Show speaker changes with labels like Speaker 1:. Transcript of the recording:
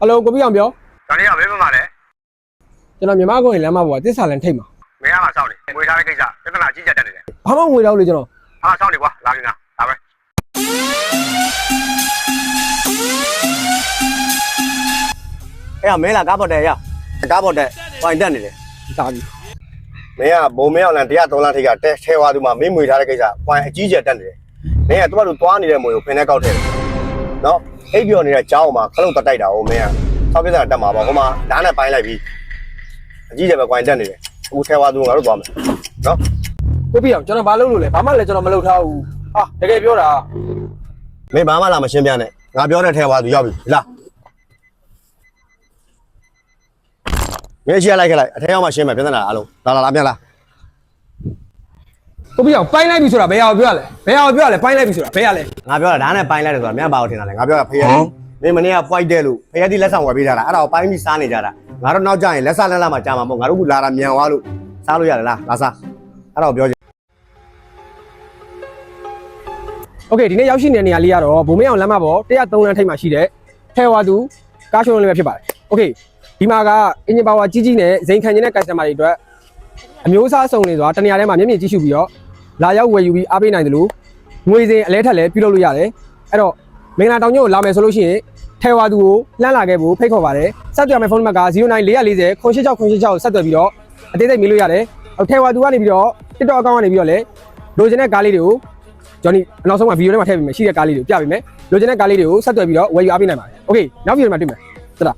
Speaker 1: Hello ကိုပြအောင်ပြော
Speaker 2: ဒါလေးကဘယ်မှာလဲ
Speaker 1: ကျွန်တော်မြန်မာကိုရင်လမ်းမပေါ်တစ္ဆာလန်ထိတ်မှာ
Speaker 2: မင်းကမှစောင့်နေငွေထားတဲ့ကိစ္စပြဿနာကြီးကြက်တက်နေတယ်
Speaker 1: ဘာမှငွေတော့လေကျွန်တော်
Speaker 2: ဟာစောင့်နေကွာလာပြီငါဒါပဲ
Speaker 3: အဲ့မင်းလားကားပေါ်တယ်ရကားပေါ်တယ်ဝိုင်တက်နေတယ်
Speaker 1: ဒါပြီ
Speaker 3: မင်းကဘုံမင်းအောင်လန်103လမ်းထိပ်ကတဲထဲသွားသူမှာမင်းငွေထားတဲ့ကိစ္စဝိုင်အကြီးကျယ်တက်နေတယ်မင်းကသူ့ဘာလို့သွားနေတဲ့မွေကိုဖင်နဲ့ကောက်တယ်နော်အိပ်ပြောနေတဲ့ကြောင်းမှာခလုံးတက်တိုက်တာကိုမင်းကဆောက်ပြဿနာတက်မှာပေါ့ဟိုမှာဓာတ်နဲ့ပိုင်းလိုက်ပြီးအကြီးကျယ်ပဲဝိုင်တက်နေတယ်အခုထဲသွားသူငါတို့သွားမယ်နော်
Speaker 1: ကိုပြအောင်ကျွန်တော်ဘာလုပ်လို့လဲဘာမှလည်းကျွန်တော်မလုပ်ထားဘူးဟာတကယ်ပြောတာ
Speaker 3: မင်းဘာမှလာမရှင်းပြနဲ့ငါပြောတဲ့ထဲသွားသူရောက်ပြီလားမင်းရှင်းလိုက်ခဲ့လိုက်အထဲရောက်မှရှင်းမယ်ပြဿနာအားလုံးလာပြန်လာ
Speaker 1: ကိုပြအောင်ပိုင်းလိုက်ပြီဆိုတာဘယ်အောင်ပြောရလဲဘယ်အောင်ပြောရလဲပိုင်းလိုက်ပြီဆိုတာဘယ်ရလဲ
Speaker 3: ငါပြောတာဓာတ်နဲ့ပိုင်းလိုက်တယ်ဆိုတာမြန်ပါအောင်ထင်တာလေငါပြောတာဖေးရမင်းမနေ့က point တဲ့လို့ဖေးရတိလက်ဆောင်ဝယ်ပေးထားတာအဲ့ဒါကိုပိုင်းပြီးစားနေကြတာငါတို့နောက်ကျရင်လက်စားလက်လာမှကြာမှာမဟုတ်ငါတို့ကလာတာမြန်သွားလို့စားလို့ရတယ်လားလာစားအဲ့ဒါကိုပြောချင်
Speaker 1: โอเคဒီနေ့ရောက်ရှိနေတဲ့နေရာလေးကတော့ဘုံမင်းအောင်လမ်းမပေါ်103လမ်းထိပ်မှာရှိတဲ့ထဲဝါသူကားရှုံးလုံးလေးပဲဖြစ်ပါတယ်โอเคဒီမှာကအင်ဂျင်ပါဝါကြီးကြီးနဲ့ဇိမ်ခံနေတဲ့ customer တွေအတွက်အမျိုးအစားစုံနေဆိုတာတနေရာထဲမှာမျက်မြင်ကြည့်ရှုပြီးတော့လာရောက်ဝယ်ယူပြီးအားပေးနိုင်တယ်လို့ငွေစဉ်အလဲထက်လည်းပြုလုပ်လို့ရတယ်အဲ့တော့မင်္ဂလာတောင်ညို့ကိုလာမယ်ဆိုလို့ရှိရင်ထဲဝါသူကိုလှမ်းလာခဲ့ဖို့ဖိတ်ခေါ်ပါတယ်ဆက်သွယ်မယ့်ဖုန်းနံပါတ်က09440 986ဆက်သွယ်ပြီးတော့အသေးစိတ်မေးလို့ရတယ်ထဲဝါသူကနေပြီးတော့ TikTok အကောင့်ကနေပြီးတော့လည်းလိုချင်တဲ့ကားလေးတွေကိုဂျော်နီနောက်ဆုံးမှာဗီဒီယိုထဲမှာထည့်ပေးမယ်ရှိတဲ့ကားလေးတွေကိုပြပေးမယ်လိုချင်တဲ့ကားလေးတွေကိုဆက်သွယ်ပြီးတော့ဝယ်ယူအားပေးနိုင်ပါတယ်โอเคနောက်ဗီဒီယိုမှာတွေ့မယ်တလား